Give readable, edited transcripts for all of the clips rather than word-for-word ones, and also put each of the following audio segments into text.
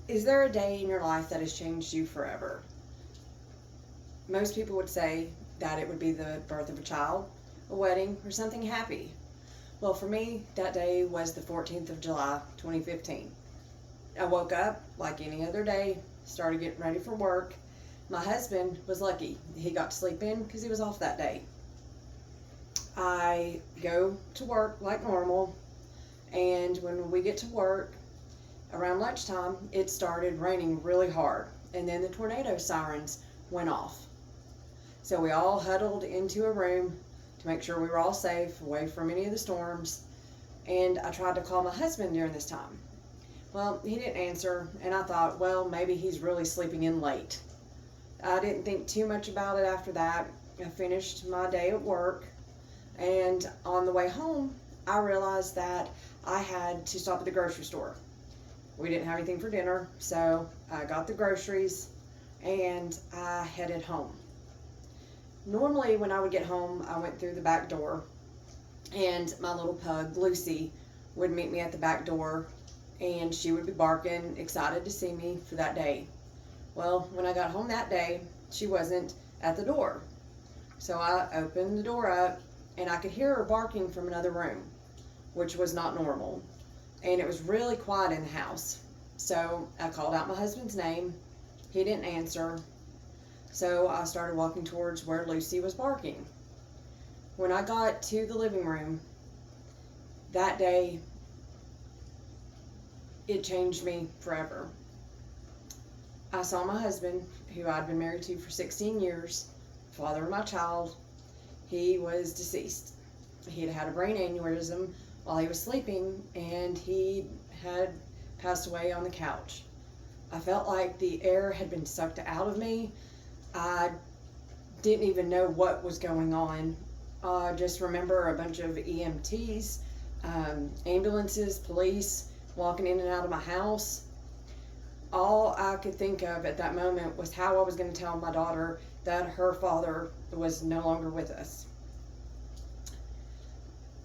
Is there a day in your life that has changed you forever? Most people would say that it would be the birth of a child, a wedding, or something happy. Well, for me, that day was the 14th of July, 2015. I woke up like any other day, started getting ready for work. My husband was lucky. He got to sleep in because he was off that day. I go to work like normal, and when we get to work, around lunchtime, it started raining really hard, and then the tornado sirens went off. So we all huddled into a room to make sure we were all safe, away from any of the storms, and I tried to call my husband during this time. Well, he didn't answer, and I thought, well, maybe he's really sleeping in late. I didn't think too much about it after that. I finished my day at work, and on the way home, I realized that I had to stop at the grocery store. We didn't have anything for dinner, so I got the groceries and I headed home. Normally, when I would get home, I went through the back door, and my little pug, Lucy, would meet me at the back door, and she would be barking, excited to see me for that day. Well, when I got home that day, she wasn't at the door. So I opened the door up, and I could hear her barking from another room, which was not normal. And it was really quiet in the house. So I called out my husband's name. He didn't answer. So I started walking towards where Lucy was barking. When I got to the living room, that day, it changed me forever. I saw my husband, who I'd been married to for 16 years, father of my child. He was deceased. He had had a brain aneurysm while he was sleeping, and he had passed away on the couch. I felt like the air had been sucked out of me. I didn't even know what was going on. I just remember a bunch of EMTs, ambulances, police walking in and out of my house. All I could think of at that moment was how I was going to tell my daughter that her father was no longer with us.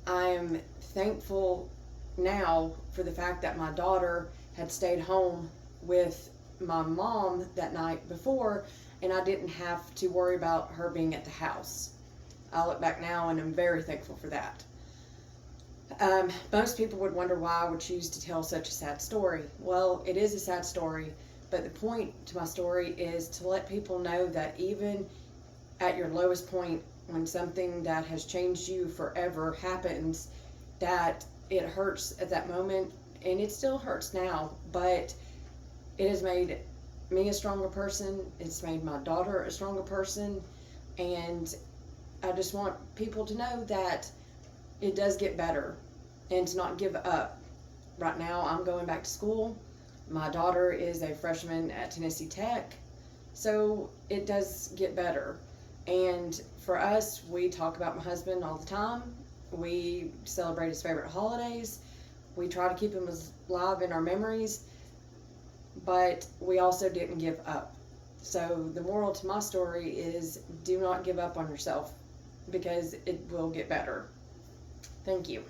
I am thankful now for the fact that my daughter had stayed home with my mom that night before, and I didn't have to worry about her being at the house. I look back now and I'm very thankful for that. Most people would wonder why I would choose to tell such a sad story. Well, it is a sad story, but the point to my story is to let people know that even at your lowest point, when something that has changed you forever happens, that it hurts at that moment, and it still hurts now, but it has made me a stronger person. It's made my daughter a stronger person, and I just want people to know that it does get better and to not give up. Right now, I'm going back to school. My daughter is a freshman at Tennessee Tech, so it does get better. And for us, we talk about my husband all the time. We celebrate his favorite holidays. We try to keep him alive in our memories, but we also didn't give up. So the moral to my story is do not give up on yourself, because it will get better. Thank you.